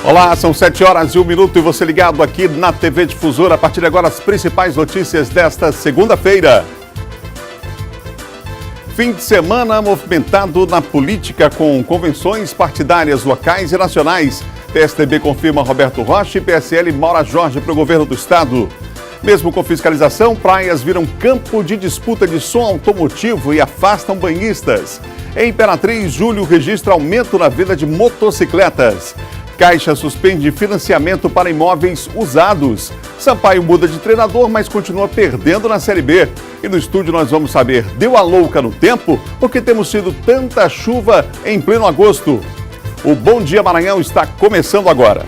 Olá, são 7h01 e você ligado aqui na TV Difusora. A partir de agora, as principais notícias desta segunda-feira. Fim de semana movimentado na política com convenções partidárias locais e nacionais. PSDB confirma Roberto Rocha e PSL Maura Jorge para o governo do estado. Mesmo com fiscalização, praias viram campo de disputa de som automotivo e afastam banhistas. Em Imperatriz, julho registra aumento na venda de motocicletas. Caixa suspende financiamento para imóveis usados. Sampaio muda de treinador, mas continua perdendo na Série B. E no estúdio nós vamos saber, deu a louca no tempo? Porque temos tido tanta chuva em pleno agosto. O Bom Dia Maranhão está começando agora.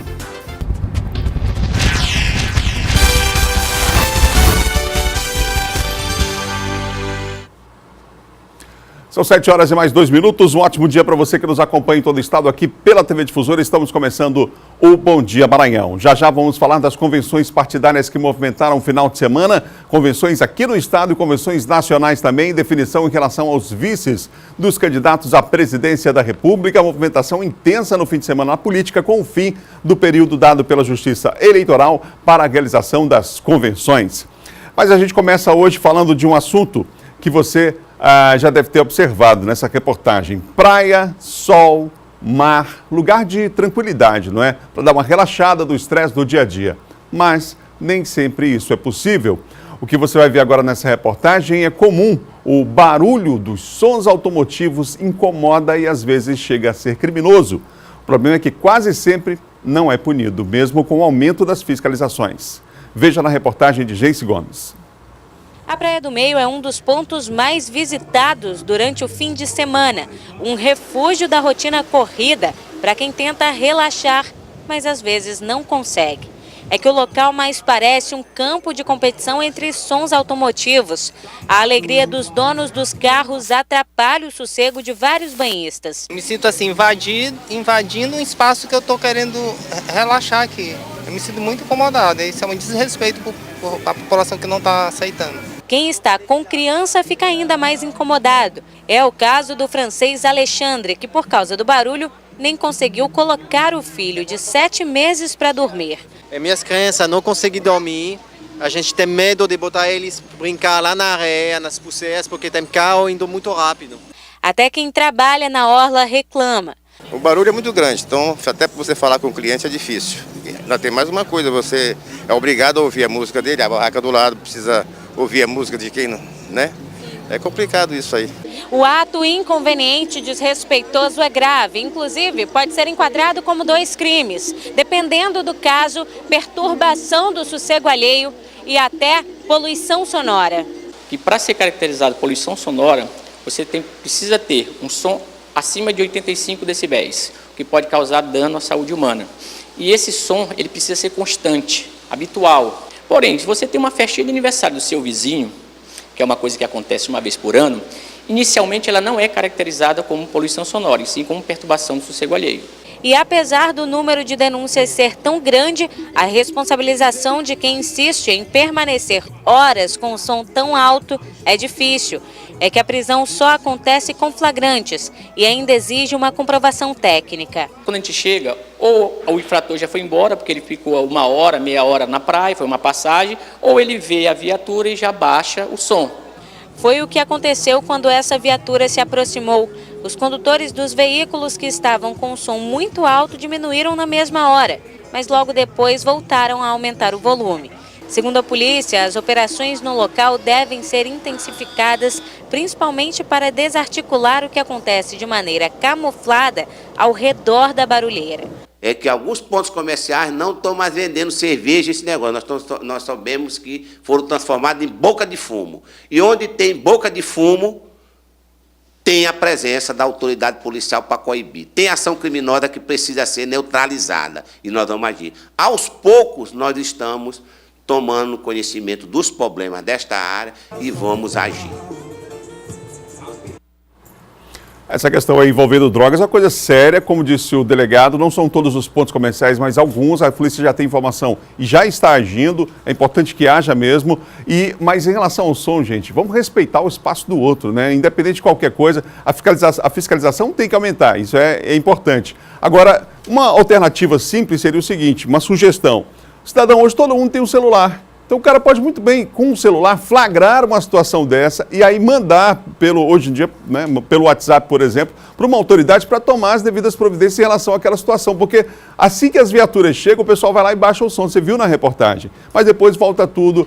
São 7h mais 2. Um ótimo dia para você que nos acompanha em todo o estado aqui pela TV Difusora. Estamos começando o Bom Dia Maranhão. Já já vamos falar das convenções partidárias que movimentaram o final de semana. Convenções aqui no estado e convenções nacionais também. Definição em relação aos vices dos candidatos à presidência da República. Movimentação intensa no fim de semana na política com o fim do período dado pela Justiça Eleitoral para a realização das convenções. Mas a gente começa hoje falando de um assunto que você já deve ter observado nessa reportagem. Praia, sol, mar, lugar de tranquilidade, não é? Para dar uma relaxada do estresse do dia a dia. Mas nem sempre isso é possível. O que você vai ver agora nessa reportagem é comum. O barulho dos sons automotivos incomoda e às vezes chega a ser criminoso. O problema é que quase sempre não é punido, mesmo com o aumento das fiscalizações. Veja na reportagem de Geice Gomes. A Praia do Meio é um dos pontos mais visitados durante o fim de semana. Um refúgio da rotina corrida para quem tenta relaxar, mas às vezes não consegue. É que o local mais parece um campo de competição entre sons automotivos. A alegria dos donos dos carros atrapalha o sossego de vários banhistas. Me sinto assim, invadindo um espaço que eu estou querendo relaxar aqui. Eu me sinto muito incomodado. Isso é um desrespeito para a população que não está aceitando. Quem está com criança fica ainda mais incomodado. É o caso do francês Alexandre, que por causa do barulho nem conseguiu colocar o filho de 7 meses para dormir. Minhas crianças não conseguem dormir. A gente tem medo de botar eles brincar lá na areia, nas pulseiras, porque tem carro indo muito rápido. Até quem trabalha na orla reclama. O barulho é muito grande, então até para você falar com o cliente é difícil. Ainda tem mais uma coisa, você é obrigado a ouvir a música dele, a barraca do lado precisa ouvir a música de quem, né? É complicado isso aí. O ato inconveniente e desrespeitoso é grave, inclusive pode ser enquadrado como 2 crimes, dependendo do caso, perturbação do sossego alheio e até poluição sonora. E para ser caracterizado poluição sonora, você precisa ter um som acima de 85 decibéis, o que pode causar dano à saúde humana. E esse som, ele precisa ser constante, habitual. Porém, se você tem uma festinha de aniversário do seu vizinho, que é uma coisa que acontece uma vez por ano, inicialmente ela não é caracterizada como poluição sonora, e sim como perturbação do sossego alheio. E apesar do número de denúncias ser tão grande, a responsabilização de quem insiste em permanecer horas com o som tão alto é difícil. É que a prisão só acontece com flagrantes e ainda exige uma comprovação técnica. Quando a gente chega, ou o infrator já foi embora, porque ele ficou 1 hora, meia hora na praia, foi uma passagem, ou ele vê a viatura e já baixa o som. Foi o que aconteceu quando essa viatura se aproximou. Os condutores dos veículos que estavam com o som muito alto diminuíram na mesma hora, mas logo depois voltaram a aumentar o volume. Segundo a polícia, as operações no local devem ser intensificadas, principalmente para desarticular o que acontece de maneira camuflada ao redor da barulheira. É que alguns pontos comerciais não estão mais vendendo cerveja, esse negócio. Nós sabemos que foram transformados em boca de fumo. E onde tem boca de fumo, tem a presença da autoridade policial para coibir. Tem ação criminosa que precisa ser neutralizada e nós vamos agir. Aos poucos, nós estamos tomando conhecimento dos problemas desta área e vamos agir. Essa questão aí envolvendo drogas é uma coisa séria, como disse o delegado, não são todos os pontos comerciais, mas alguns, a polícia já tem informação e já está agindo, é importante que haja mesmo. Mas em relação ao som, gente, vamos respeitar o espaço do outro, né? Independente de qualquer coisa, a fiscalização tem que aumentar, isso é importante. Agora, uma alternativa simples seria o seguinte, uma sugestão. Cidadão, hoje todo mundo tem um celular. Então o cara pode muito bem, com o celular, flagrar uma situação dessa e aí mandar, hoje em dia, né, pelo WhatsApp, por exemplo, para uma autoridade para tomar as devidas providências em relação àquela situação. Porque assim que as viaturas chegam, o pessoal vai lá e baixa o som, você viu na reportagem. Mas depois volta tudo,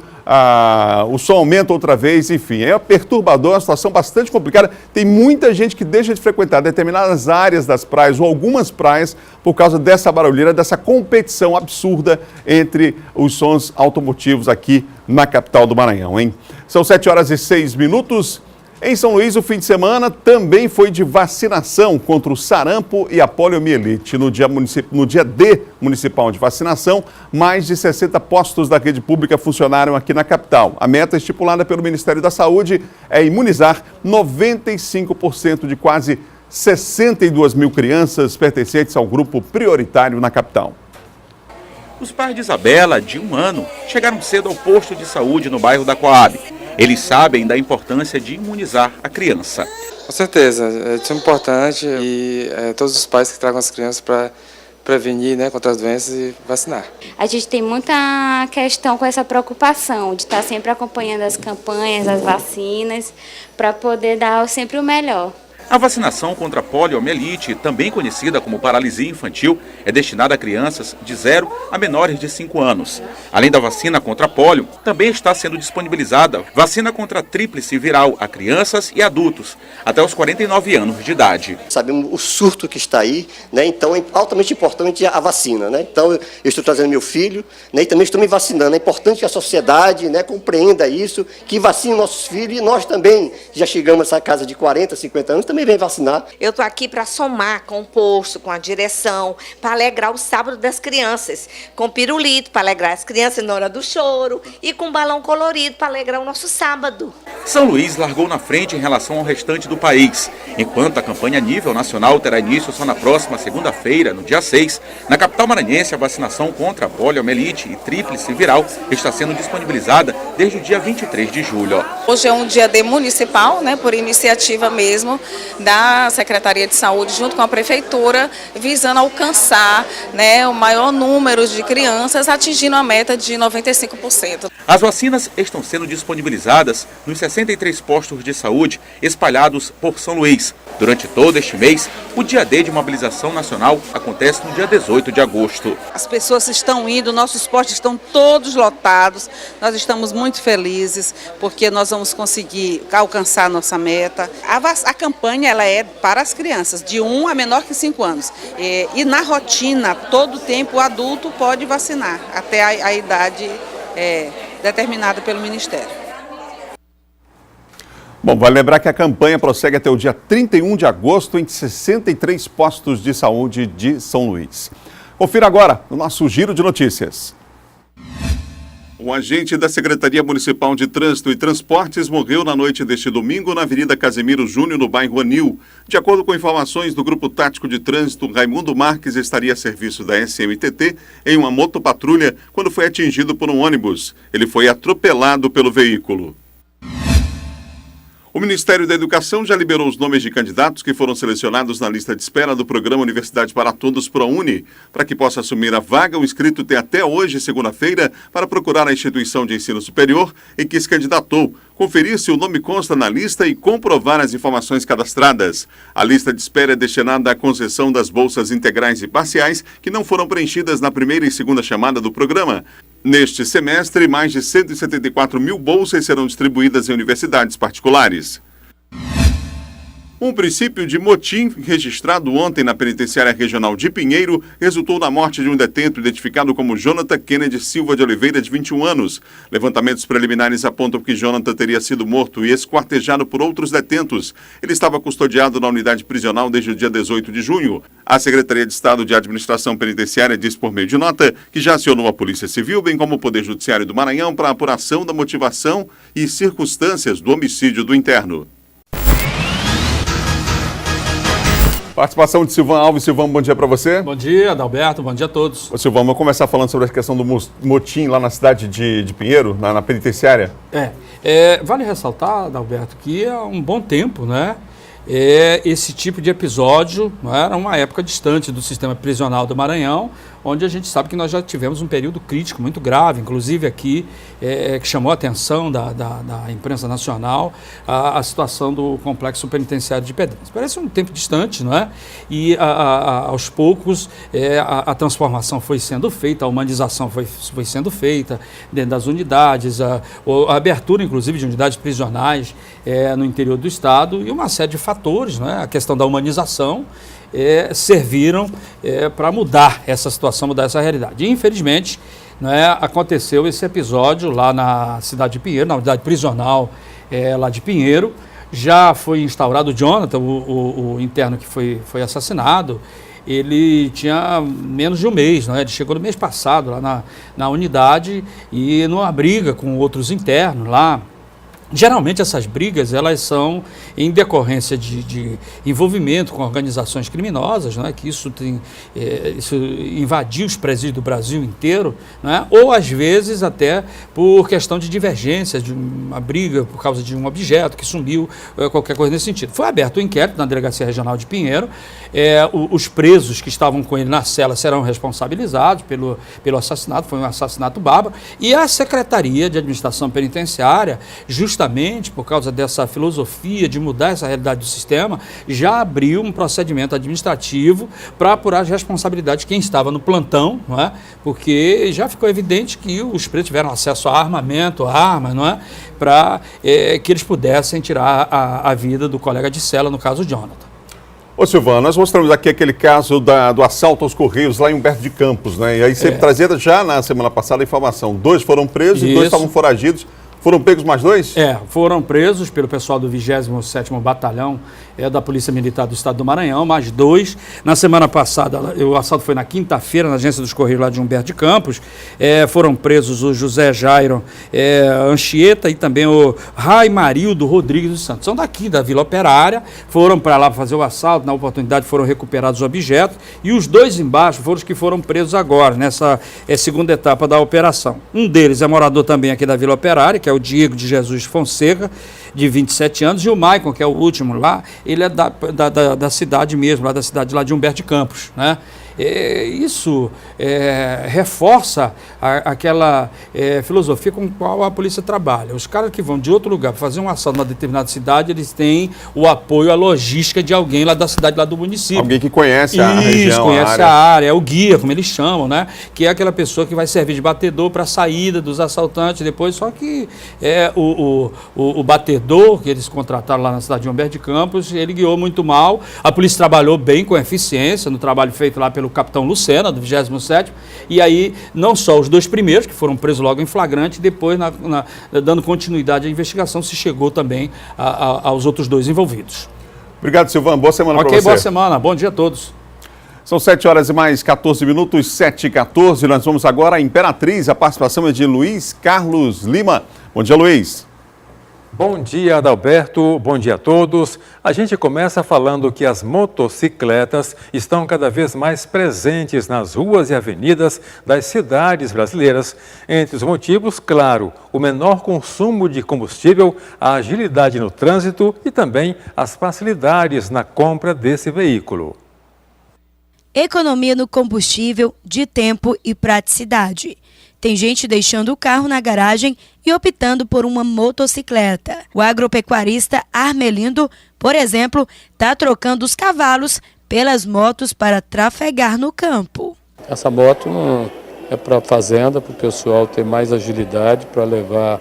o som aumenta outra vez, enfim. É perturbador, é uma situação bastante complicada. Tem muita gente que deixa de frequentar determinadas áreas das praias ou algumas praias por causa dessa barulheira, dessa competição absurda entre os sons automotivos aqui na capital do Maranhão, hein? São 7h06. Em São Luís, o fim de semana também foi de vacinação contra o sarampo e a poliomielite. No dia D municipal de vacinação, mais de 60 postos da rede pública funcionaram aqui na capital. A meta estipulada pelo Ministério da Saúde é imunizar 95% de quase 62 mil crianças pertencentes ao grupo prioritário na capital. Os pais de Isabela, de 1 ano, chegaram cedo ao posto de saúde no bairro da Coab. Eles sabem da importância de imunizar a criança. Com certeza, isso é importante e todos os pais que tragam as crianças para prevenir, né, contra as doenças e vacinar. A gente tem muita questão com essa preocupação de estar sempre acompanhando as campanhas, as vacinas, para poder dar sempre o melhor. A vacinação contra a poliomielite, também conhecida como paralisia infantil, é destinada a crianças de 0 a menores de 5 anos. Além da vacina contra a polio, também está sendo disponibilizada vacina contra a tríplice viral a crianças e adultos, até os 49 anos de idade. Sabemos o surto que está aí, né? Então é altamente importante a vacina, né? Então eu estou trazendo meu filho, né? E também estou me vacinando. É importante que a sociedade, né, compreenda isso, que vacine nossos filhos e nós também já chegamos a essa casa de 40, 50 anos, também vem vacinar. Eu estou aqui para somar com o posto, com a direção, para alegrar o sábado das crianças, com pirulito para alegrar as crianças na hora do choro e com balão colorido para alegrar o nosso sábado. São Luís largou na frente em relação ao restante do país. Enquanto a campanha a nível nacional terá início só na próxima segunda-feira, no dia 6, na capital maranhense a vacinação contra a poliomielite e tríplice viral está sendo disponibilizada desde o dia 23 de julho. Hoje é um dia D municipal, né, por iniciativa mesmo da Secretaria de Saúde junto com a Prefeitura, visando alcançar, né, o maior número de crianças, atingindo a meta de 95%. As vacinas estão sendo disponibilizadas nos 63 postos de saúde espalhados por São Luís. Durante todo este mês, o dia D de mobilização nacional acontece no dia 18 de agosto. As pessoas estão indo, nossos postos estão todos lotados, nós estamos muito felizes porque nós vamos conseguir alcançar a nossa meta. A campanha ela é para as crianças, de 1 a menor que 5 anos. E na rotina, todo o tempo, o adulto pode vacinar, até a idade determinada pelo Ministério. Bom, vale lembrar que a campanha prossegue até o dia 31 de agosto em 63 postos de saúde de São Luís. Confira agora o nosso Giro de Notícias. Um agente da Secretaria Municipal de Trânsito e Transportes morreu na noite deste domingo na Avenida Casimiro Júnior, no bairro Anil. De acordo com informações do Grupo Tático de Trânsito, Raimundo Marques estaria a serviço da SMTT em uma motopatrulha quando foi atingido por um ônibus. Ele foi atropelado pelo veículo. O Ministério da Educação já liberou os nomes de candidatos que foram selecionados na lista de espera do programa Universidade para Todos ProUni. Para que possa assumir a vaga, o inscrito tem até hoje, segunda-feira, para procurar a instituição de ensino superior em que se candidatou, conferir se o nome consta na lista e comprovar as informações cadastradas. A lista de espera é destinada à concessão das bolsas integrais e parciais que não foram preenchidas na primeira e segunda chamada do programa. Neste semestre, mais de 174 mil bolsas serão distribuídas em universidades particulares. Um princípio de motim registrado ontem na Penitenciária Regional de Pinheiro resultou na morte de um detento identificado como Jonathan Kennedy Silva de Oliveira, de 21 anos. Levantamentos preliminares apontam que Jonathan teria sido morto e esquartejado por outros detentos. Ele estava custodiado na unidade prisional desde o dia 18 de junho. A Secretaria de Estado de Administração Penitenciária diz por meio de nota que já acionou a Polícia Civil, bem como o Poder Judiciário do Maranhão, para a apuração da motivação e circunstâncias do homicídio do interno. Participação de Silvan Alves. Silvan, bom dia para você. Bom dia, Adalberto, bom dia a todos. Ô, Silvan, vamos começar falando sobre a questão do motim lá na cidade de Pinheiro, na penitenciária. Vale ressaltar, Adalberto, que há um bom tempo, né? Esse tipo de episódio era uma época distante do sistema prisional do Maranhão, onde a gente sabe que nós já tivemos um período crítico muito grave, inclusive aqui, que chamou a atenção da imprensa nacional, a situação do complexo penitenciário de Pedrinhas. Parece um tempo distante, não é? E aos poucos a transformação foi sendo feita, a humanização foi sendo feita dentro das unidades, a abertura, inclusive, de unidades prisionais no interior do estado e uma série de fatores, não é? A questão da humanização, serviram para mudar essa situação, mudar essa realidade. E, infelizmente, aconteceu esse episódio lá na cidade de Pinheiro, na unidade prisional lá de Pinheiro. Já foi instaurado o Jonathan, o interno que foi assassinado. Ele tinha menos de um mês, ele chegou no mês passado lá na unidade e numa briga com outros internos lá. Geralmente essas brigas elas são em decorrência de envolvimento com organizações criminosas, que isso invadiu os presídios do Brasil inteiro, ou às vezes até por questão de divergência, de uma briga por causa de um objeto que sumiu, qualquer coisa nesse sentido. Foi aberto um inquérito na Delegacia Regional de Pinheiro, os presos que estavam com ele na cela serão responsabilizados pelo assassinato, foi um assassinato bárbaro, e a Secretaria de Administração Penitenciária, justamente por causa dessa filosofia de mudar essa realidade do sistema, já abriu um procedimento administrativo para apurar as responsabilidades de quem estava no plantão, porque já ficou evidente que os presos tiveram acesso a armamento, a arma, para que eles pudessem tirar a vida do colega de cela, no caso Jonathan. Ô Silvano, nós mostramos aqui aquele caso do assalto aos Correios lá em Humberto de Campos, E aí você trazia já na semana passada a informação, 2 foram presos e 2 estavam foragidos. Foram pegos mais 2? Foram presos pelo pessoal do 27º Batalhão da Polícia Militar do Estado do Maranhão, mais 2. Na semana passada, o assalto foi na quinta-feira, na agência dos Correios lá de Humberto de Campos. Foram presos o José Jairo Anchieta e também o Raimarildo Rodrigues dos Santos. São daqui, da Vila Operária, foram para lá fazer o assalto, na oportunidade foram recuperados os objetos e os 2 embaixo foram os que foram presos agora, nessa segunda etapa da operação. Um deles é morador também aqui da Vila Operária, que é o Diego de Jesus Fonseca, de 27 anos, e o Maicon, que é o último lá, ele é da cidade mesmo, lá da cidade lá de Humberto de Campos, Isso reforça aquela filosofia com a qual a polícia trabalha. Os caras que vão de outro lugar para fazer um assalto numa determinada cidade, eles têm o apoio, a logística de alguém lá da cidade, lá do município. Alguém que conhece a região, conhece a área, é o guia, como eles chamam, que é aquela pessoa que vai servir de batedor para a saída dos assaltantes depois, só que o batedor que eles contrataram lá na cidade de Humberto de Campos, ele guiou muito mal. A polícia trabalhou bem, com eficiência, no trabalho feito lá pelo capitão Lucena, do 27º, e aí não só os 2 primeiros, que foram presos logo em flagrante, depois, dando continuidade à investigação, se chegou também aos outros 2 envolvidos. Obrigado, Silvano. Boa semana para você. Ok, boa semana. Bom dia a todos. São 7 horas e mais 14 minutos, 7h14. Nós vamos agora à Imperatriz. A participação é de Luiz Carlos Lima. Bom dia, Luiz. Bom dia, Adalberto. Bom dia a todos. A gente começa falando que as motocicletas estão cada vez mais presentes nas ruas e avenidas das cidades brasileiras. Entre os motivos, claro, o menor consumo de combustível, a agilidade no trânsito e também as facilidades na compra desse veículo. Economia no combustível, de tempo e praticidade. Tem gente deixando o carro na garagem e optando por uma motocicleta. O agropecuarista Armelindo, por exemplo, está trocando os cavalos pelas motos para trafegar no campo. Essa moto é para a fazenda, para o pessoal ter mais agilidade, para levar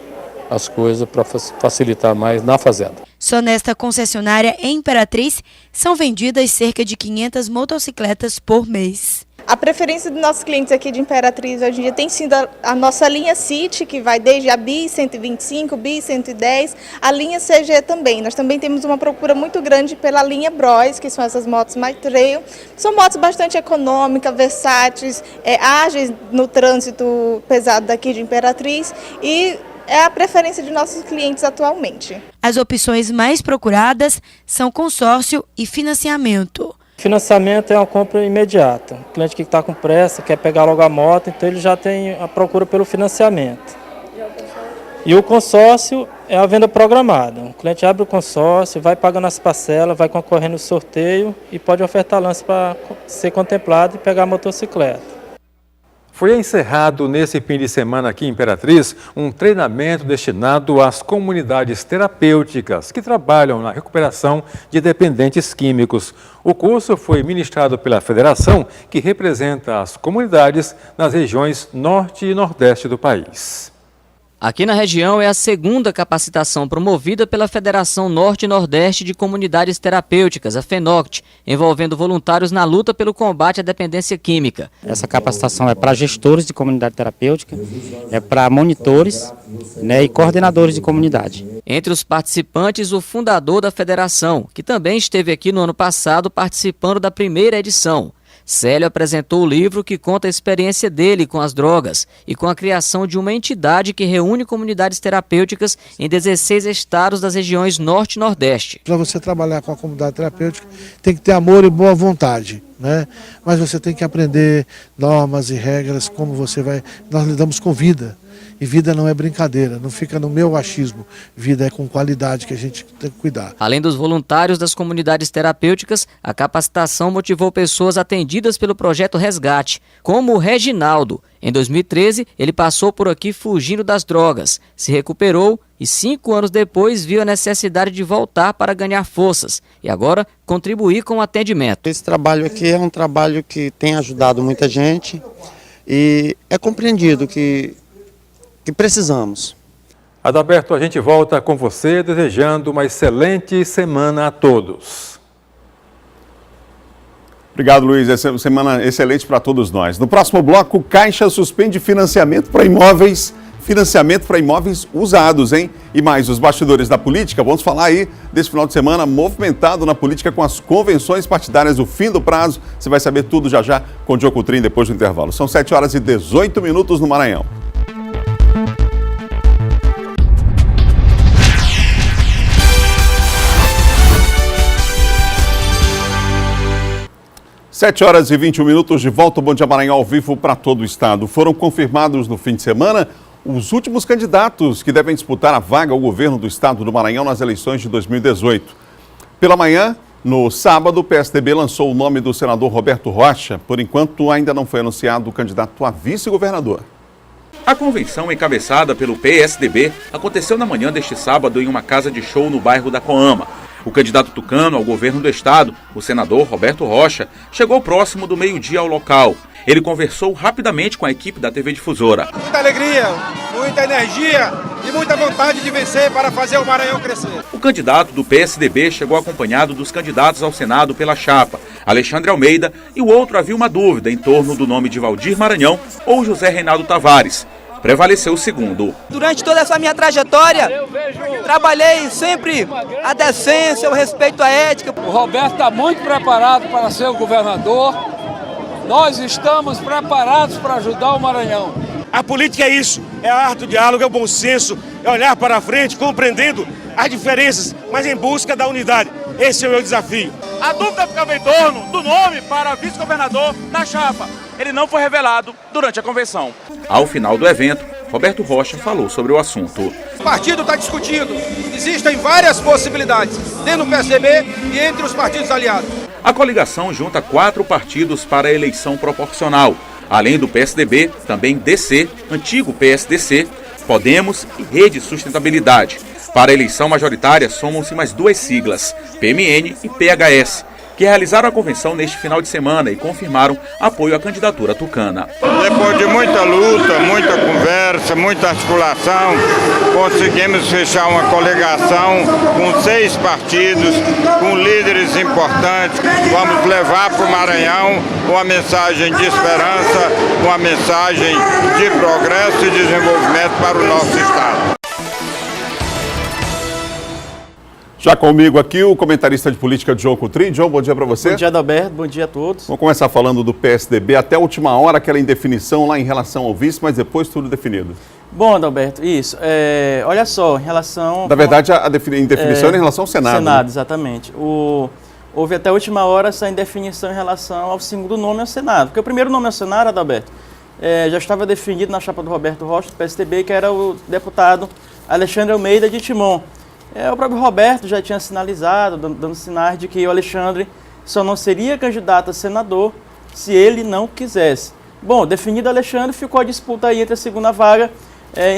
as coisas, para facilitar mais na fazenda. Só nesta concessionária em Imperatriz são vendidas cerca de 500 motocicletas por mês. A preferência dos nossos clientes aqui de Imperatriz hoje em dia tem sido a nossa linha City, que vai desde a BI 125, BI 110, a linha CG também. Nós também temos uma procura muito grande pela linha Bros, que são essas motos mais trail. São motos bastante econômicas, versáteis, ágeis no trânsito pesado daqui de Imperatriz e é a preferência de nossos clientes atualmente. As opções mais procuradas são consórcio e financiamento. Financiamento é uma compra imediata. O cliente que está com pressa, quer pegar logo a moto, então ele já tem a procura pelo financiamento. E o consórcio é a venda programada. O cliente abre o consórcio, vai pagando as parcelas, vai concorrendo no sorteio e pode ofertar lance para ser contemplado e pegar a motocicleta. Foi encerrado nesse fim de semana aqui em Imperatriz um treinamento destinado às comunidades terapêuticas que trabalham na recuperação de dependentes químicos. O curso foi ministrado pela federação que representa as comunidades nas regiões norte e nordeste do país. Aqui na região é a segunda capacitação promovida pela Federação Norte e Nordeste de Comunidades Terapêuticas, a FENOCT, envolvendo voluntários na luta pelo combate à dependência química. Essa capacitação é para gestores de comunidade terapêutica, é para monitores, e coordenadores de comunidade. Entre os participantes, o fundador da federação, que também esteve aqui no ano passado participando da primeira edição. Célio apresentou o livro que conta a experiência dele com as drogas e com a criação de uma entidade que reúne comunidades terapêuticas em 16 estados das regiões Norte e Nordeste. Para você trabalhar com a comunidade terapêutica, tem que ter amor e boa vontade, né? Mas você tem que aprender normas e regras, como você vai... Nós lidamos com vida. E vida não é brincadeira, não fica no meu achismo. Vida é com qualidade que a gente tem que cuidar. Além dos voluntários das comunidades terapêuticas, a capacitação motivou pessoas atendidas pelo projeto Resgate, como o Reginaldo. Em 2013, ele passou por aqui fugindo das drogas, se recuperou e 5 anos depois viu a necessidade de voltar para ganhar forças e agora contribuir com o atendimento. Esse trabalho aqui é um trabalho que tem ajudado muita gente e é compreendido que precisamos. Adalberto, a gente volta com você desejando uma excelente semana a todos. Obrigado, Luiz. Essa semana excelente para todos nós. No próximo bloco, Caixa suspende financiamento para imóveis usados, hein? E mais, os bastidores da política. Vamos falar aí desse final de semana movimentado na política com as convenções partidárias, o fim do prazo. Você vai saber tudo já já com o Diogo Coutrin depois do intervalo. São 7h18 no Maranhão. Sete horas e 21 minutos de volta, Bom Dia Maranhão ao vivo para todo o estado. Foram confirmados no fim de semana os últimos candidatos que devem disputar a vaga ao governo do estado do Maranhão nas eleições de 2018. Pela manhã, no sábado, o PSDB lançou o nome do senador Roberto Rocha. Por enquanto, ainda não foi anunciado o candidato a vice-governador. A convenção encabeçada pelo PSDB aconteceu na manhã deste sábado em uma casa de show no bairro da Coama. O candidato tucano ao governo do estado, o senador Roberto Rocha, chegou próximo do meio-dia ao local. Ele conversou rapidamente com a equipe da TV Difusora. Muita alegria, muita energia e muita vontade de vencer para fazer o Maranhão crescer. O candidato do PSDB chegou acompanhado dos candidatos ao Senado pela chapa, Alexandre Almeida, e o outro havia uma dúvida em torno do nome de Valdir Maranhão ou José Reinaldo Tavares. Prevaleceu o segundo. Durante toda essa minha trajetória, trabalhei sempre a decência, o respeito à ética. O Roberto está muito preparado para ser o governador. Nós estamos preparados para ajudar o Maranhão. A política é isso, é a arte do diálogo, é o bom senso, é olhar para frente, compreendendo as diferenças, mas em busca da unidade. Esse é o meu desafio. A dúvida ficava em torno do nome para vice-governador na chapa. Ele não foi revelado durante a convenção. Ao final do evento, Roberto Rocha falou sobre o assunto. O partido está discutindo. Existem várias possibilidades dentro do PSDB e entre os partidos aliados. A coligação junta 4 partidos para a eleição proporcional. Além do PSDB, também DC, antigo PSDC, Podemos e Rede Sustentabilidade. Para a eleição majoritária, somam-se mais 2 siglas, PMN e PHS, que realizaram a convenção neste final de semana e confirmaram apoio à candidatura tucana. Depois de muita luta, muita conversa, muita articulação, conseguimos fechar uma coligação com 6 partidos, com líderes importantes. Vamos levar para o Maranhão uma mensagem de esperança, uma mensagem de progresso e desenvolvimento para o nosso estado. Já comigo aqui o comentarista de política Diogo Coutrin. Diogo, bom dia para você. Bom dia, Adalberto. Bom dia a todos. Vamos começar falando do PSDB. Até a última hora, aquela indefinição lá em relação ao vice, mas depois tudo definido. Bom, Adalberto, isso. Olha só, em relação... Na verdade, a indefinição é em relação ao Senado. Senado, né? exatamente. O houve até a última hora essa indefinição em relação ao segundo nome ao Senado. Porque o primeiro nome ao Senado, Adalberto, já estava definido na chapa do Roberto Rocha, do PSDB, que era o deputado Alexandre Almeida de Timon. O próprio Roberto já tinha sinalizado, dando sinais de que o Alexandre só não seria candidato a senador se ele não quisesse. Bom, definido Alexandre, ficou a disputa aí entre a segunda vaga,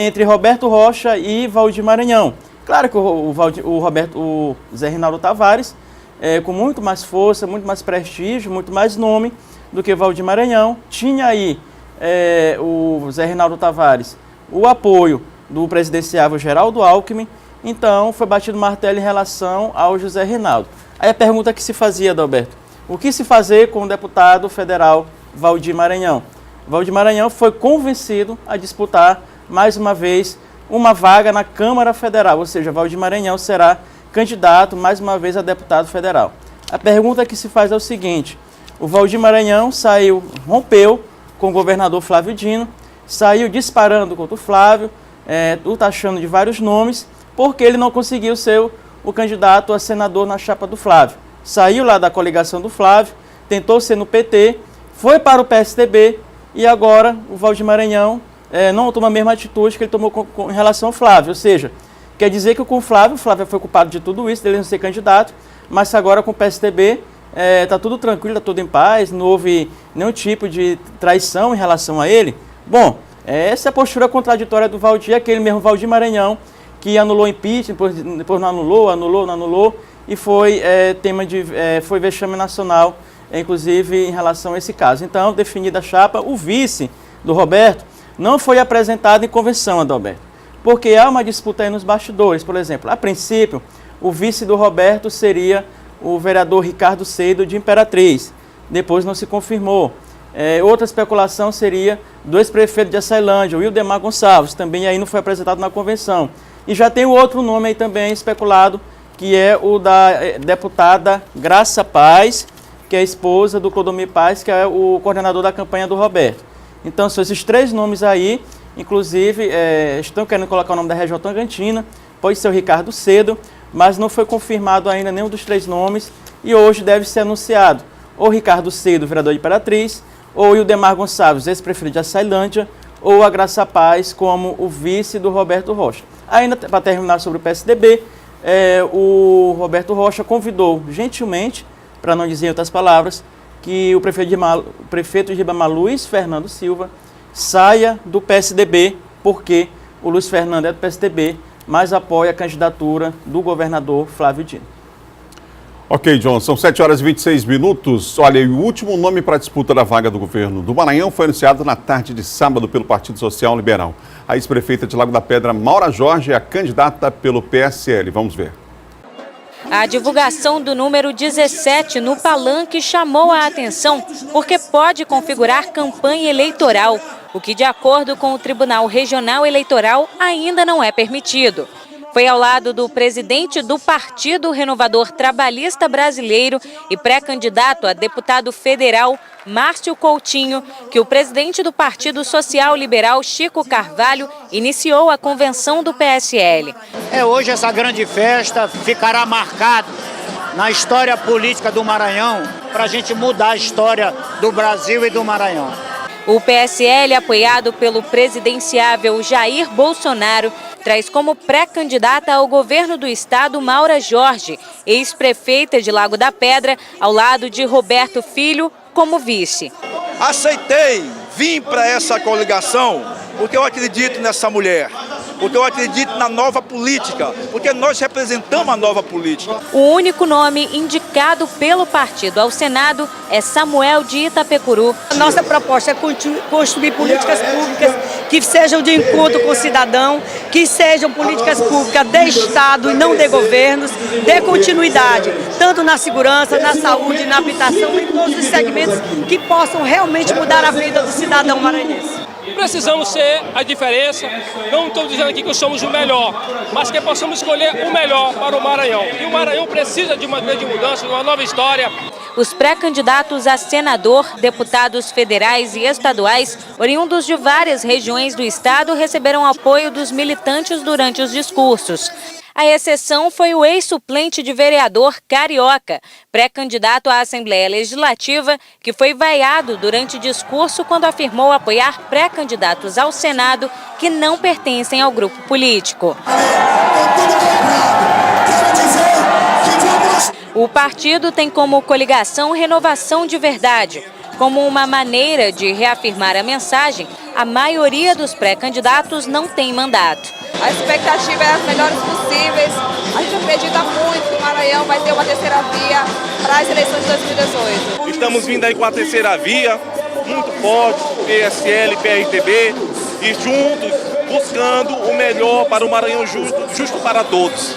entre Roberto Rocha e Valdir Maranhão. Claro que o Zé Reinaldo Tavares, com muito mais força, muito mais prestígio, muito mais nome do que Valdir Maranhão, tinha aí o Zé Reinaldo Tavares o apoio do presidenciável Geraldo Alckmin, então foi batido o martelo em relação ao José Reinaldo. Aí a pergunta que se fazia, Adalberto, o que se fazer com o deputado federal Valdir Maranhão? Valdir Maranhão foi convencido a disputar mais uma vez uma vaga na Câmara Federal, ou seja, Valdir Maranhão será candidato mais uma vez a deputado federal. A pergunta que se faz é o seguinte: o Valdir Maranhão rompeu com o governador Flávio Dino, saiu disparando contra o Flávio, o taxando de vários nomes, porque ele não conseguiu ser o candidato a senador na chapa do Flávio. Saiu lá da coligação do Flávio, tentou ser no PT, foi para o PSDB e agora o Valdir Maranhão não toma a mesma atitude que ele tomou em relação ao Flávio. Ou seja, quer dizer que com o Flávio foi culpado de tudo isso, dele não ser candidato, mas agora com o PSDB está tudo tranquilo, está tudo em paz, não houve nenhum tipo de traição em relação a ele. Bom, essa é a postura contraditória do Valdir, aquele mesmo Valdir Maranhão, que anulou o impeachment, depois não anulou, e foi foi vexame nacional, inclusive em relação a esse caso. Então, definida a chapa, o vice do Roberto não foi apresentado em convenção, Adalberto, porque há uma disputa aí nos bastidores. Por exemplo, a princípio, o vice do Roberto seria o vereador Ricardo Seido de Imperatriz, depois não se confirmou. Outra especulação seria do ex-prefeito de Açailândia, o Wildemar Gonçalves, também aí não foi apresentado na convenção. E já tem o outro nome aí também especulado, que é o da deputada Graça Paz, que é a esposa do Clodomir Paz, que é o coordenador da campanha do Roberto. Então são esses três nomes aí, inclusive estão querendo colocar o nome da região Tocantina, pode ser o Ricardo Seido, mas não foi confirmado ainda nenhum dos três nomes e hoje deve ser anunciado ou Ricardo Seido, vereador de Imperatriz, ou o Wildemar Gonçalves, ex-prefeito de Açailândia, ou a Graça Paz como o vice do Roberto Rocha. Ainda para terminar sobre o PSDB, o Roberto Rocha convidou gentilmente, para não dizer em outras palavras, que o prefeito de Ribamar, Luiz Fernando Silva, saia do PSDB, porque o Luiz Fernando é do PSDB, mas apoia a candidatura do governador Flávio Dino. Ok, John, são 7 horas e 26 minutos. Olha, e o último nome para a disputa da vaga do governo do Maranhão foi anunciado na tarde de sábado pelo Partido Social Liberal. A ex-prefeita de Lago da Pedra, Maura Jorge, é a candidata pelo PSL. Vamos ver. A divulgação do número 17 no palanque chamou a atenção porque pode configurar campanha eleitoral, o que, de acordo com o Tribunal Regional Eleitoral, ainda não é permitido. Foi ao lado do presidente do Partido Renovador Trabalhista Brasileiro e pré-candidato a deputado federal, Márcio Coutinho, que o presidente do Partido Social Liberal, Chico Carvalho, iniciou a convenção do PSL. Hoje essa grande festa ficará marcada na história política do Maranhão para a gente mudar a história do Brasil e do Maranhão. O PSL, apoiado pelo presidenciável Jair Bolsonaro, traz como pré-candidata ao governo do estado Maura Jorge, ex-prefeita de Lago da Pedra, ao lado de Roberto Filho, como vice. Aceitei vir para essa coligação porque eu acredito nessa mulher, porque eu acredito na nova política, porque nós representamos a nova política. O único nome indicado pelo partido ao Senado é Samuel de Itapecuru. Nossa proposta é construir políticas públicas que sejam de encontro com o cidadão, que sejam políticas públicas de Estado e não de governos, de continuidade, tanto na segurança, na saúde, na habitação, em todos os segmentos que possam realmente mudar a vida do cidadão maranhense. Precisamos ser a diferença, não estou dizendo aqui que somos o melhor, mas que possamos escolher o melhor para o Maranhão. E o Maranhão precisa de uma grande mudança, de uma nova história. Os pré-candidatos a senador, deputados federais e estaduais, oriundos de várias regiões do estado, receberam apoio dos militantes durante os discursos. A exceção foi o ex-suplente de vereador Carioca, pré-candidato à Assembleia Legislativa, que foi vaiado durante discurso quando afirmou apoiar pré-candidatos ao Senado que não pertencem ao grupo político. O partido tem como coligação Renovação de Verdade. Como uma maneira de reafirmar a mensagem, a maioria dos pré-candidatos não tem mandato. A expectativa é as melhores possíveis. A gente acredita muito que o Maranhão vai ter uma terceira via para as eleições de 2018. Estamos vindo aí com a terceira via, muito forte, PSL, PRTB, e juntos buscando o melhor para o Maranhão justo para todos.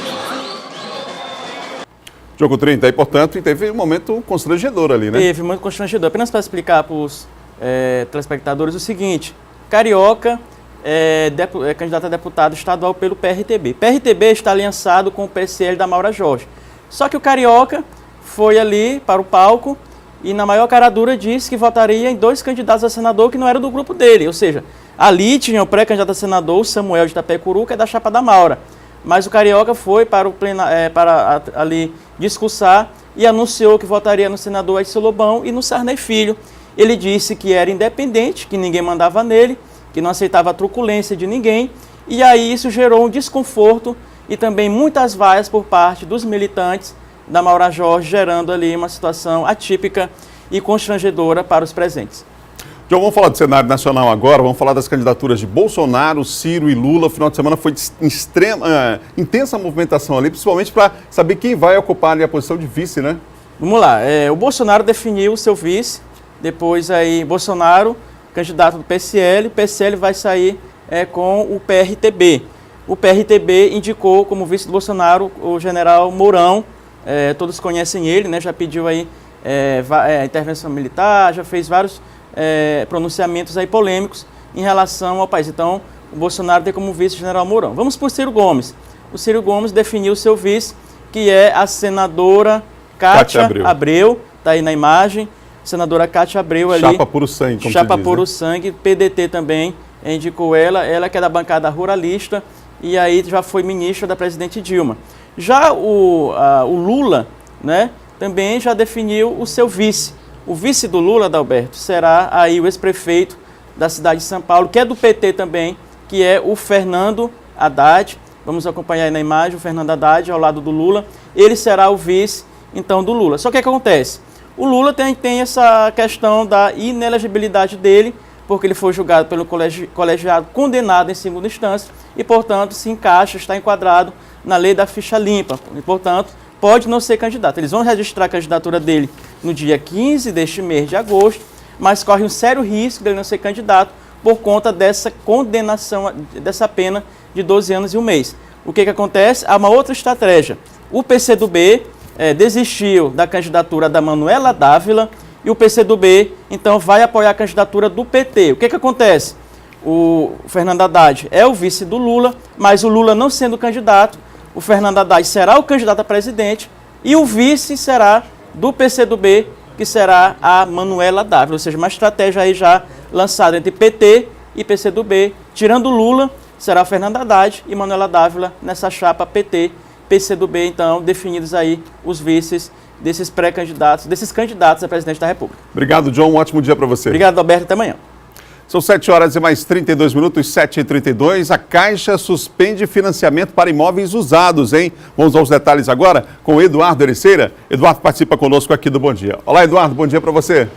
Jogo 30 aí, portanto, e teve um momento constrangedor ali, né? Teve, muito constrangedor. Apenas para explicar para os telespectadores o seguinte: Carioca é candidato a deputado estadual pelo PRTB. PRTB está aliançado com o PSL da Maura Jorge. Só que o Carioca foi ali para o palco e, na maior cara dura, disse que votaria em 2 candidatos a senador que não eram do grupo dele. Ou seja, ali tinha o pré-candidato a senador, o Samuel de Itapecuru, que é da chapa da Maura. Mas o Carioca foi para ali discursar e anunciou que votaria no senador Aício Lobão e no Sarney Filho. Ele disse que era independente, que ninguém mandava nele, que não aceitava a truculência de ninguém, e aí isso gerou um desconforto e também muitas vaias por parte dos militantes da Maura Jorge, gerando ali uma situação atípica e constrangedora para os presentes. João, vamos falar do cenário nacional agora, vamos falar das candidaturas de Bolsonaro, Ciro e Lula. O final de semana foi de intensa movimentação ali, principalmente para saber quem vai ocupar ali a posição de vice, né? Vamos lá, o Bolsonaro definiu o seu vice, depois aí Bolsonaro, candidato do PSL, o PSL vai sair com o PRTB. O PRTB indicou como vice do Bolsonaro o general Mourão, todos conhecem ele, né? Já pediu aí intervenção militar, já fez vários pronunciamentos aí polêmicos em relação ao país. Então, o Bolsonaro tem como vice o general Mourão. Vamos por Ciro Gomes. O Ciro Gomes definiu o seu vice, que é a senadora Cátia Abreu, está aí na imagem. Senadora Cátia Abreu ali. Chapa puro sangue, como Chapa se diz, puro né? sangue. PDT também indicou ela que é da bancada ruralista e aí já foi ministra da presidente Dilma. Já o Lula, né, também já definiu o seu vice. O vice do Lula, Adalberto, será aí o ex-prefeito da cidade de São Paulo, que é do PT também, que é o Fernando Haddad. Vamos acompanhar aí na imagem o Fernando Haddad ao lado do Lula. Ele será o vice, então, do Lula. Só que o que acontece? O Lula tem essa questão da inelegibilidade dele, porque ele foi julgado pelo colegiado, condenado em segunda instância e, portanto, se encaixa, está enquadrado na lei da ficha limpa. E, portanto, pode não ser candidato. Eles vão registrar a candidatura dele no dia 15 deste mês de agosto, mas corre um sério risco de ele não ser candidato por conta dessa condenação, dessa pena de 12 anos e 1 mês. O que acontece? Há uma outra estratégia. O PCdoB desistiu da candidatura da Manuela Dávila e o PCdoB, então, vai apoiar a candidatura do PT. O que acontece? O Fernando Haddad é o vice do Lula, mas o Lula não sendo candidato, o Fernando Haddad será o candidato a presidente e o vice será do PCdoB, que será a Manuela Dávila. Ou seja, uma estratégia aí já lançada entre PT e PCdoB. Tirando o Lula, será o Fernando Haddad e Manuela Dávila nessa chapa PT, PCdoB, então, definidos aí os vices desses pré-candidatos, desses candidatos a presidente da República. Obrigado, John. Um ótimo dia para você. Obrigado, Alberto. Até amanhã. São 7 horas e mais 32 minutos, 7h32. A Caixa suspende financiamento para imóveis usados, hein? Vamos aos detalhes agora com o Eduardo Ericeira. Eduardo participa conosco aqui do Bom Dia. Olá, Eduardo. Bom dia para você.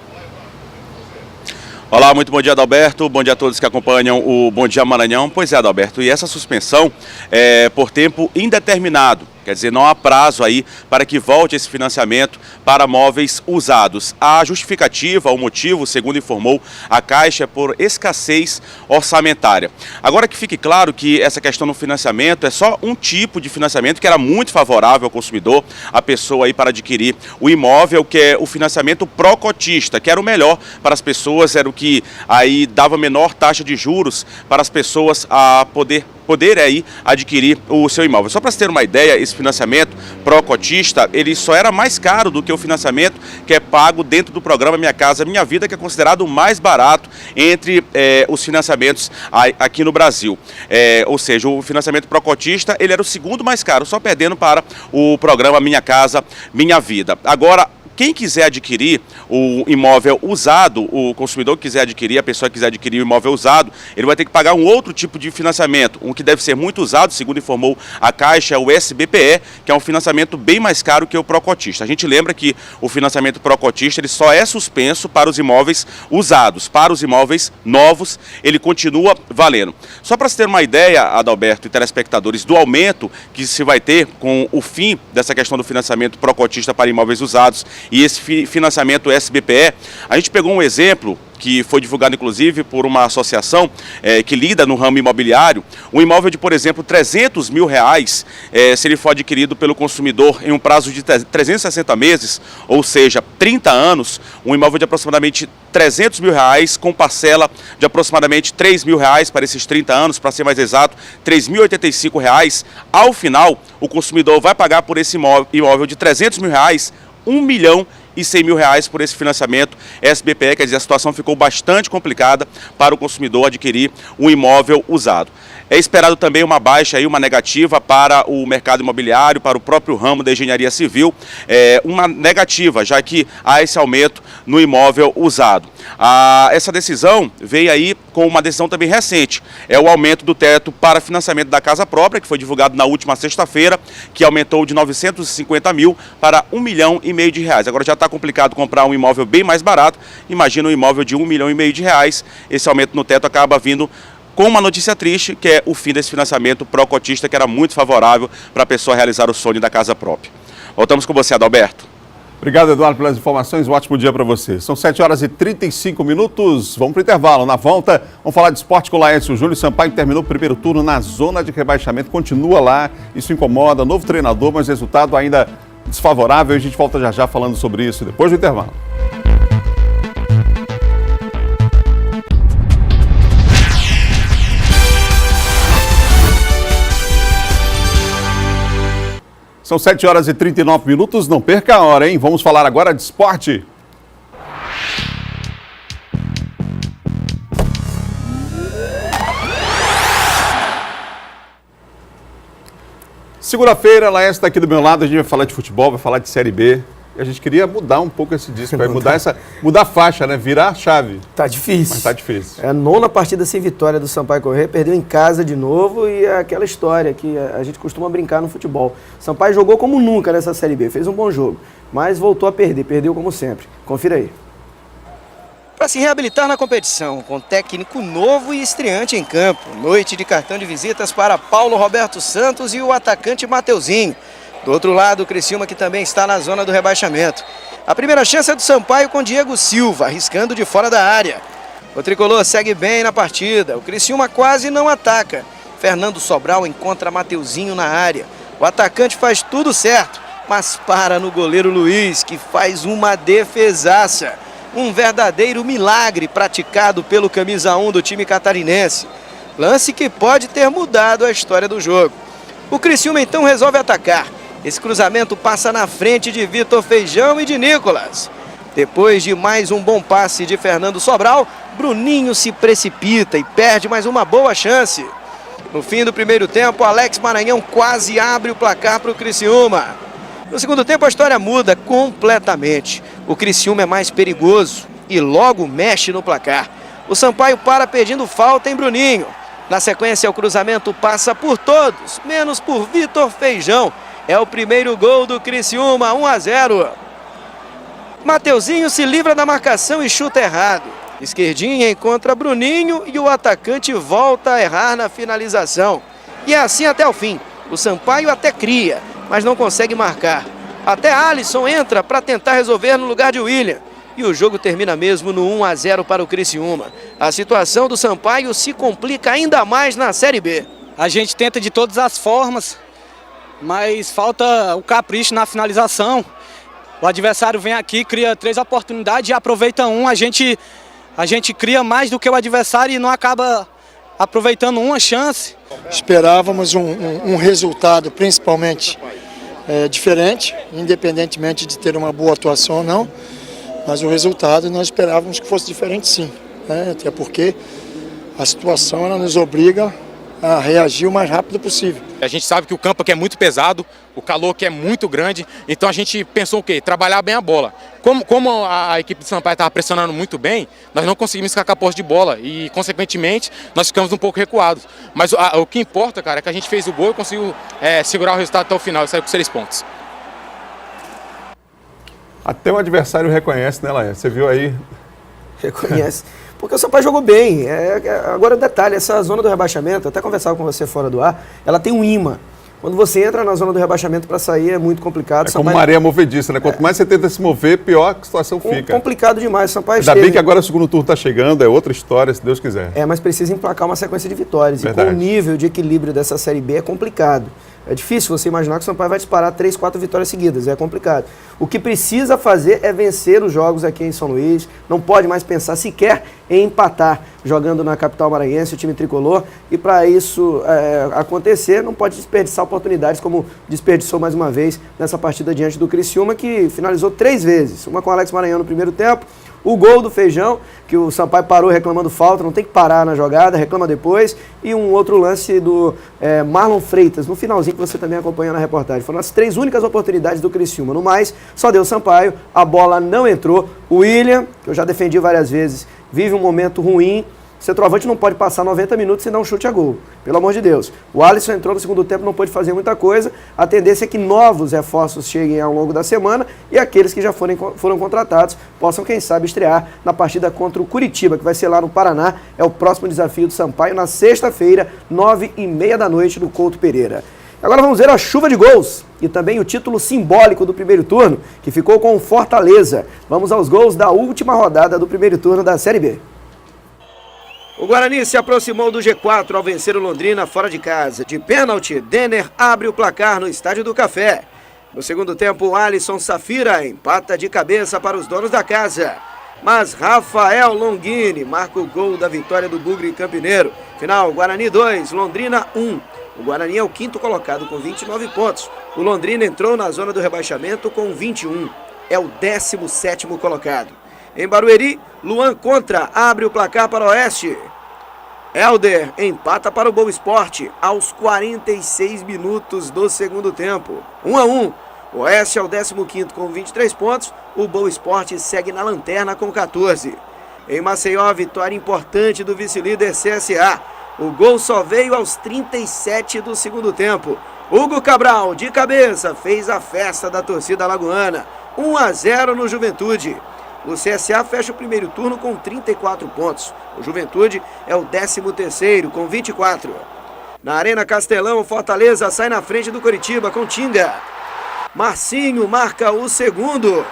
Olá, muito bom dia, Adalberto. Bom dia a todos que acompanham o Bom Dia Maranhão. Pois é, Adalberto, e essa suspensão é por tempo indeterminado. Quer dizer, não há prazo aí para que volte esse financiamento para móveis usados. A justificativa, o motivo, segundo informou a Caixa, é por escassez orçamentária. Agora que fique claro que essa questão do financiamento é só um tipo de financiamento que era muito favorável ao consumidor, a pessoa aí para adquirir o imóvel, que é o financiamento pró-cotista, que era o melhor para as pessoas, era o que aí dava menor taxa de juros para as pessoas a poder poder aí adquirir o seu imóvel. Só para você ter uma ideia, esse financiamento pró-cotista, ele só era mais caro do que o financiamento que é pago dentro do programa Minha Casa Minha Vida, que é considerado o mais barato entre os financiamentos aqui no Brasil. Ou seja, o financiamento pró-cotista, ele era o segundo mais caro, só perdendo para o programa Minha Casa Minha Vida. Agora, quem quiser adquirir o imóvel usado, o consumidor que quiser adquirir, a pessoa que quiser adquirir o imóvel usado, ele vai ter que pagar um outro tipo de financiamento, um que deve ser muito usado, segundo informou a Caixa, é o SBPE, que é um financiamento bem mais caro que o pró-cotista. A gente lembra que o financiamento pró-cotista, ele só é suspenso para os imóveis usados. Para os imóveis novos, ele continua valendo. Só para se ter uma ideia, Adalberto e telespectadores, do aumento que se vai ter com o fim dessa questão do financiamento pró-cotista para imóveis usados e esse financiamento SBPE, a gente pegou um exemplo que foi divulgado inclusive por uma associação que lida no ramo imobiliário, um imóvel de, por exemplo, R$300 mil, se ele for adquirido pelo consumidor em um prazo de 360 meses, ou seja, 30 anos, um imóvel de aproximadamente R$300 mil com parcela de aproximadamente R$3 mil para esses 30 anos, para ser mais exato, R$3.085. Ao final, o consumidor vai pagar por esse imóvel de R$300 mil, R$1.100.000 por esse financiamento SBPE, quer dizer, a situação ficou bastante complicada para o consumidor adquirir um imóvel usado. É esperado também uma baixa, aí, uma negativa para o mercado imobiliário, para o próprio ramo da engenharia civil, uma negativa, já que há esse aumento no imóvel usado. Essa decisão veio aí com uma decisão também recente, é o aumento do teto para financiamento da casa própria, que foi divulgado na última sexta-feira, que aumentou de 950 mil para R$1,5 milhão. Agora já está complicado comprar um imóvel bem mais barato, imagina um imóvel de R$1,5 milhão, esse aumento no teto acaba vindo com uma notícia triste, que é o fim desse financiamento pró-cotista, que era muito favorável para a pessoa realizar o sonho da casa própria. Voltamos com você, Adalberto. Obrigado, Eduardo, pelas informações. Um ótimo dia para você. São 7h35. Vamos para o intervalo. Na volta, vamos falar de esporte com o Laércio Júnior. Sampaio terminou o primeiro turno na zona de rebaixamento. Continua lá. Isso incomoda. Novo treinador, mas resultado ainda desfavorável. A gente volta já já falando sobre isso depois do intervalo. São 7h39. Não perca a hora, hein? Vamos falar agora de esporte. Segunda-feira, Laércio está aqui do meu lado, a gente vai falar de futebol, vai falar de Série B. E a gente queria mudar um pouco esse disco, vai mudar a faixa, né? Virar a chave. Tá difícil. Mas tá difícil. É a 9ª partida sem vitória do Sampaio Corrêa, perdeu em casa de novo e é aquela história que a gente costuma brincar no futebol. Sampaio jogou como nunca nessa Série B, fez um bom jogo, mas voltou a perder, perdeu como sempre. Confira aí. Para se reabilitar na competição, com técnico novo e estreante em campo, noite de cartão de visitas para Paulo Roberto Santos e o atacante Mateuzinho. Do outro lado, o Criciúma, que também está na zona do rebaixamento. A primeira chance é do Sampaio com Diego Silva, arriscando de fora da área. O tricolor segue bem na partida. O Criciúma quase não ataca. Fernando Sobral encontra Mateuzinho na área. O atacante faz tudo certo, mas para no goleiro Luiz, que faz uma defesaça. Um verdadeiro milagre praticado pelo camisa 1 do time catarinense. Lance que pode ter mudado a história do jogo. O Criciúma então resolve atacar. Esse cruzamento passa na frente de Vitor Feijão e de Nicolas. Depois de mais um bom passe de Fernando Sobral, Bruninho se precipita e perde mais uma boa chance. No fim do primeiro tempo, Alex Maranhão quase abre o placar para o Criciúma. No segundo tempo, a história muda completamente. O Criciúma é mais perigoso e logo mexe no placar. O Sampaio para pedindo falta em Bruninho. Na sequência, o cruzamento passa por todos, menos por Vitor Feijão. É o primeiro gol do Criciúma, 1-0. Mateuzinho se livra da marcação e chuta errado. Esquerdinha encontra Bruninho e o atacante volta a errar na finalização. E é assim até o fim. O Sampaio até cria, mas não consegue marcar. Até Alisson entra para tentar resolver no lugar de William. E o jogo termina mesmo no 1-0 para o Criciúma. A situação do Sampaio se complica ainda mais na Série B. A gente tenta de todas as formas, mas falta o capricho na finalização. O adversário vem aqui, cria 3 oportunidades e aproveita um. A gente cria mais do que o adversário e não acaba aproveitando uma chance. Esperávamos um resultado principalmente diferente, independentemente de ter uma boa atuação ou não, mas o resultado nós esperávamos que fosse diferente sim, né? Até porque a situação ela nos obriga a reagir o mais rápido possível. A gente sabe que o campo aqui é muito pesado, o calor aqui é muito grande, então a gente pensou o quê? Trabalhar bem a bola. Como a equipe de Sampaio estava pressionando muito bem, nós não conseguimos ficar com a posse de bola e, consequentemente, nós ficamos um pouco recuados. Mas o que importa, cara, é que a gente fez o gol e conseguiu segurar o resultado até o final e sair com 6 pontos. Até o adversário reconhece, né, Laia? Você viu aí? Reconhece. Porque o Sampaio jogou bem. Agora o detalhe, essa zona do rebaixamento, eu até conversava com você fora do ar, ela tem um imã. Quando você entra na zona do rebaixamento para sair é muito complicado. É como uma areia movediça, né? Quanto mais você tenta se mover, pior a situação fica. Complicado demais. Sampaio Ainda bem que agora o segundo turno está chegando, é outra história, se Deus quiser. Mas precisa emplacar uma sequência de vitórias. Verdade. E com o nível de equilíbrio dessa Série B é complicado. É difícil você imaginar que o Sampaio vai disparar 3, 4 vitórias seguidas, é complicado. O que precisa fazer é vencer os jogos aqui em São Luís, não pode mais pensar sequer em empatar, jogando na capital maranhense, o time tricolor, e para isso acontecer, não pode desperdiçar oportunidades como desperdiçou mais uma vez nessa partida diante do Criciúma, que finalizou 3 vezes, uma com o Alex Maranhão no primeiro tempo, o gol do Feijão, que o Sampaio parou reclamando falta, não tem que parar na jogada, reclama depois. E um outro lance do Marlon Freitas, no finalzinho que você também acompanhou na reportagem. Foram as 3 únicas oportunidades do Criciúma. No mais, só deu Sampaio, a bola não entrou. O William, que eu já defendi várias vezes, vive um momento ruim. Centroavante não pode passar 90 minutos sem dar um chute a gol, pelo amor de Deus. O Alisson entrou no segundo tempo, não pôde fazer muita coisa. A tendência é que novos reforços cheguem ao longo da semana e aqueles que já foram contratados possam, quem sabe, estrear na partida contra o Curitiba, que vai ser lá no Paraná. É o próximo desafio do Sampaio na sexta-feira, 9h30 da noite, no Couto Pereira. Agora vamos ver a chuva de gols e também o título simbólico do primeiro turno, que ficou com o Fortaleza. Vamos aos gols da última rodada do primeiro turno da Série B. O Guarani se aproximou do G4 ao vencer o Londrina fora de casa. De pênalti, Denner abre o placar no Estádio do Café. No segundo tempo, o Alisson Safira empata de cabeça para os donos da casa. Mas Rafael Longini marca o gol da vitória do Bugre Campineiro. Final, Guarani 2, Londrina 1. O Guarani é o 5º colocado com 29 pontos. O Londrina entrou na zona do rebaixamento com 21. É o 17º colocado. Em Barueri, Luan Contra abre o placar para o Oeste. Helder empata para o Boa Esporte aos 46 minutos do segundo tempo. 1-1. O Oeste é o 15º com 23 pontos. O Boa Esporte segue na lanterna com 14. Em Maceió, vitória importante do vice-líder CSA. O gol só veio aos 37 do segundo tempo. Hugo Cabral, de cabeça, fez a festa da torcida alagoana. 1-0 no Juventude. O CSA fecha o primeiro turno com 34 pontos. O Juventude é o 13º com 24. Na Arena Castelão, o Fortaleza sai na frente do Coritiba com Tinga. Marcinho marca o segundo.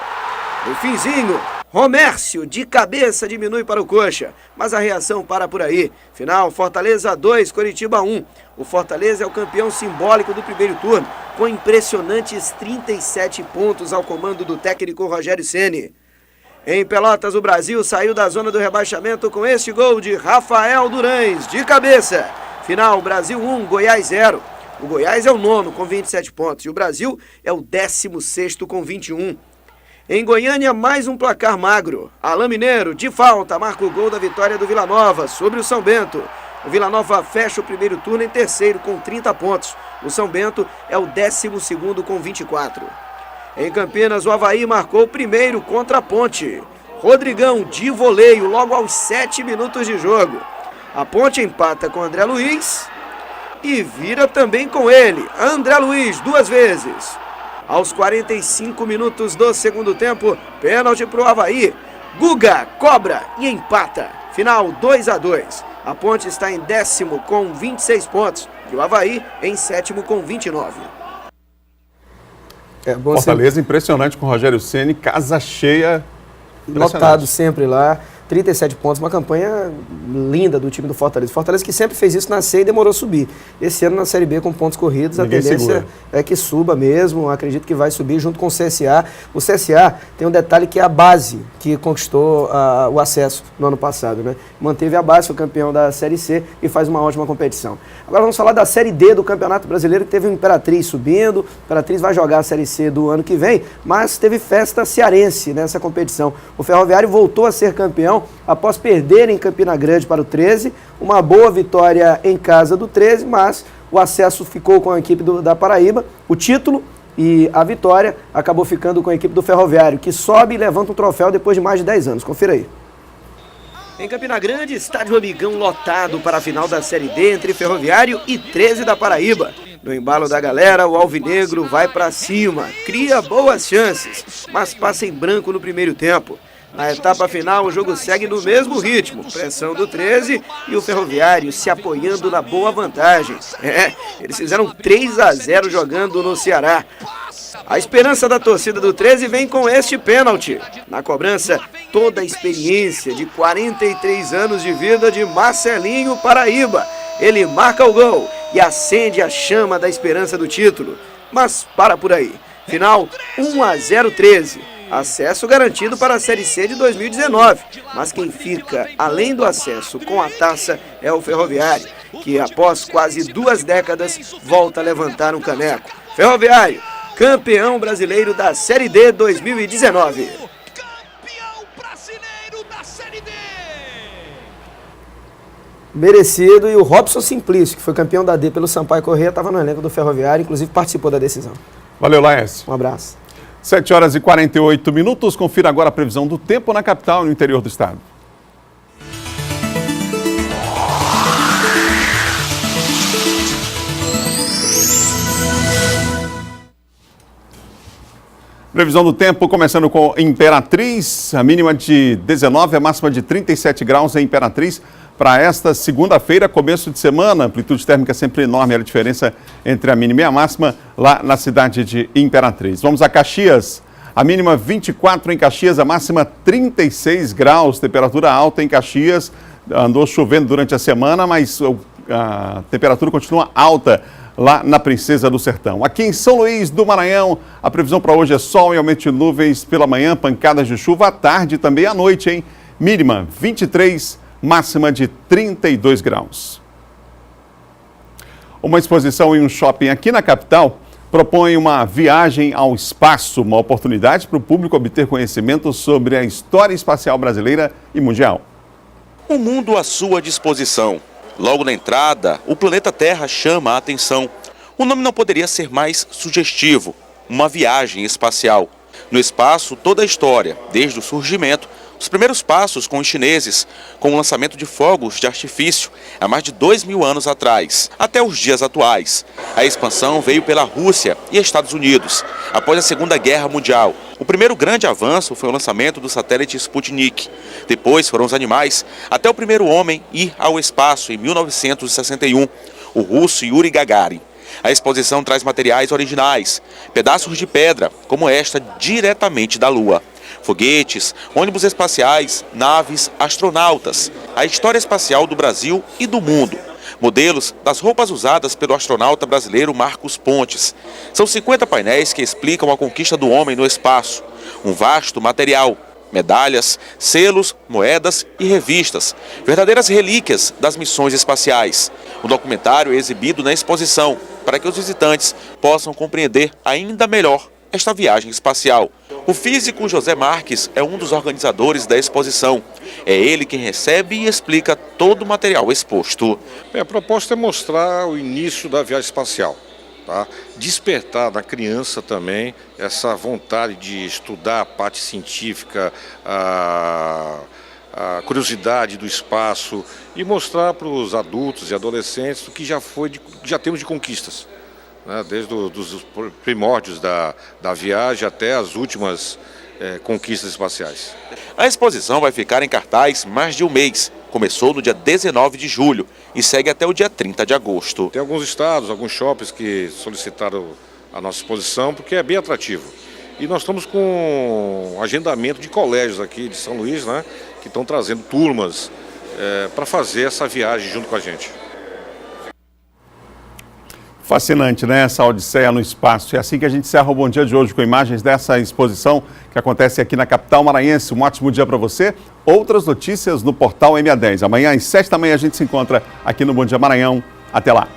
No finzinho, Romércio de cabeça diminui para o Coxa, mas a reação para por aí. Final, Fortaleza 2, Coritiba 1. O Fortaleza é o campeão simbólico do primeiro turno, com impressionantes 37 pontos ao comando do técnico Rogério Ceni. Em Pelotas, o Brasil saiu da zona do rebaixamento com este gol de Rafael Durães, de cabeça. Final, Brasil 1, Goiás 0. O Goiás é o 9º com 27 pontos e o Brasil é o 16º com 21. Em Goiânia, mais um placar magro. Alain Mineiro, de falta, marca o gol da vitória do Vila Nova sobre o São Bento. O Vila Nova fecha o primeiro turno em terceiro com 30 pontos. O São Bento é o 12º com 24. Em Campinas, o Avaí marcou o primeiro contra a Ponte. Rodrigão de voleio logo aos 7 minutos de jogo. A Ponte empata com André Luiz e vira também com ele, André Luiz, 2 vezes. Aos 45 minutos do segundo tempo, pênalti para o Avaí. Guga cobra e empata. Final 2-2. A Ponte está em 10º com 26 pontos e o Avaí em 7º com 29. Fortaleza impressionante com o Rogério Ceni, casa cheia. Lotado sempre lá. 37 pontos, uma campanha linda do time do Fortaleza. Fortaleza que sempre fez isso na C e demorou a subir. Esse ano na Série B com pontos corridos, Ninguém a tendência segura. é que suba mesmo. Acredito que vai subir junto com o CSA. O CSA tem um detalhe que é a base que conquistou o acesso no ano passado, né? Manteve a base, foi campeão da Série C e faz uma ótima competição. Agora vamos falar da Série D do Campeonato Brasileiro, que teve o Imperatriz subindo. O Imperatriz vai jogar a Série C do ano que vem, mas teve festa cearense nessa competição. O Ferroviário voltou a ser campeão após perder em Campina Grande para o 13, uma boa vitória em casa do 13, mas o acesso ficou com a equipe da Paraíba, o título e a vitória acabou ficando com a equipe do Ferroviário, que sobe e levanta um troféu depois de mais de 10 anos. Confira aí. Em Campina Grande, estádio Amigão lotado para a final da Série D entre Ferroviário e 13 da Paraíba. No embalo da galera, o alvinegro vai para cima, cria boas chances, mas passa em branco no primeiro tempo. Na etapa final, o jogo segue no mesmo ritmo, pressão do 13 e o Ferroviário se apoiando na boa vantagem. Eles fizeram 3-0 jogando no Ceará. A esperança da torcida do 13 vem com este pênalti. Na cobrança, toda a experiência de 43 anos de vida de Marcelinho Paraíba. Ele marca o gol e acende a chama da esperança do título. Mas para por aí. Final 1-0 13. Acesso garantido para a Série C de 2019. Mas quem fica além do acesso com a taça é o Ferroviário, que após quase 2 décadas volta a levantar um caneco. Ferroviário, campeão brasileiro da Série D 2019. Merecido, e o Robson Simplício, que foi campeão da D pelo Sampaio Corrêa, estava no elenco do Ferroviário, inclusive participou da decisão. Valeu, Laércio. Um abraço. 7 horas e 48 minutos. Confira agora a previsão do tempo na capital e no interior do estado. Previsão do tempo, começando com Imperatriz, a mínima de 19, a máxima de 37 graus em Imperatriz. Para esta segunda-feira, começo de semana, amplitude térmica sempre enorme, a diferença entre a mínima e a máxima lá na cidade de Imperatriz. Vamos a Caxias, a mínima 24 em Caxias, a máxima 36 graus, temperatura alta em Caxias. Andou chovendo durante a semana, mas a temperatura continua alta lá na Princesa do Sertão. Aqui em São Luís do Maranhão, a previsão para hoje é sol e aumento de nuvens pela manhã, pancadas de chuva à tarde e também à noite, hein? Mínima 23, máxima de 32 graus. Uma exposição em um shopping aqui na capital propõe uma viagem ao espaço, uma oportunidade para o público obter conhecimento sobre a história espacial brasileira e mundial. Um mundo à sua disposição. Logo na entrada, o planeta Terra chama a atenção. O nome não poderia ser mais sugestivo, uma viagem espacial. No espaço, toda a história, desde o surgimento, os primeiros passos com os chineses, com o lançamento de fogos de artifício há mais de 2.000 anos atrás, até os dias atuais. A expansão veio pela Rússia e Estados Unidos, após a Segunda Guerra Mundial. O primeiro grande avanço foi o lançamento do satélite Sputnik. Depois foram os animais, até o primeiro homem ir ao espaço em 1961, o russo Yuri Gagarin. A exposição traz materiais originais, pedaços de pedra, como esta diretamente da Lua. Foguetes, ônibus espaciais, naves, astronautas, a história espacial do Brasil e do mundo. Modelos das roupas usadas pelo astronauta brasileiro Marcos Pontes. São 50 painéis que explicam a conquista do homem no espaço. Um vasto material, medalhas, selos, moedas e revistas. Verdadeiras relíquias das missões espaciais. O documentário é exibido na exposição para que os visitantes possam compreender ainda melhor esta viagem espacial. O físico José Marques é um dos organizadores da exposição. É ele quem recebe e explica todo o material exposto. A proposta é mostrar o início da viagem espacial, tá? Despertar na criança também essa vontade de estudar a parte científica, a curiosidade do espaço e mostrar para os adultos e adolescentes o que já temos de conquistas. Desde os primórdios da viagem até as últimas conquistas espaciais. A exposição vai ficar em cartaz mais de um mês. Começou no dia 19 de julho e segue até o dia 30 de agosto. Tem alguns estados, alguns shoppings que solicitaram a nossa exposição porque é bem atrativo. E nós estamos com agendamento de colégios aqui de São Luís, né, que estão trazendo turmas para fazer essa viagem junto com a gente. Fascinante, né? Essa odisseia no espaço. É assim que a gente encerra o Bom Dia de hoje, com imagens dessa exposição que acontece aqui na capital maranhense. Um ótimo dia para você. Outras notícias no portal MA10. Amanhã às 7 da manhã a gente se encontra aqui no Bom Dia Maranhão. Até lá.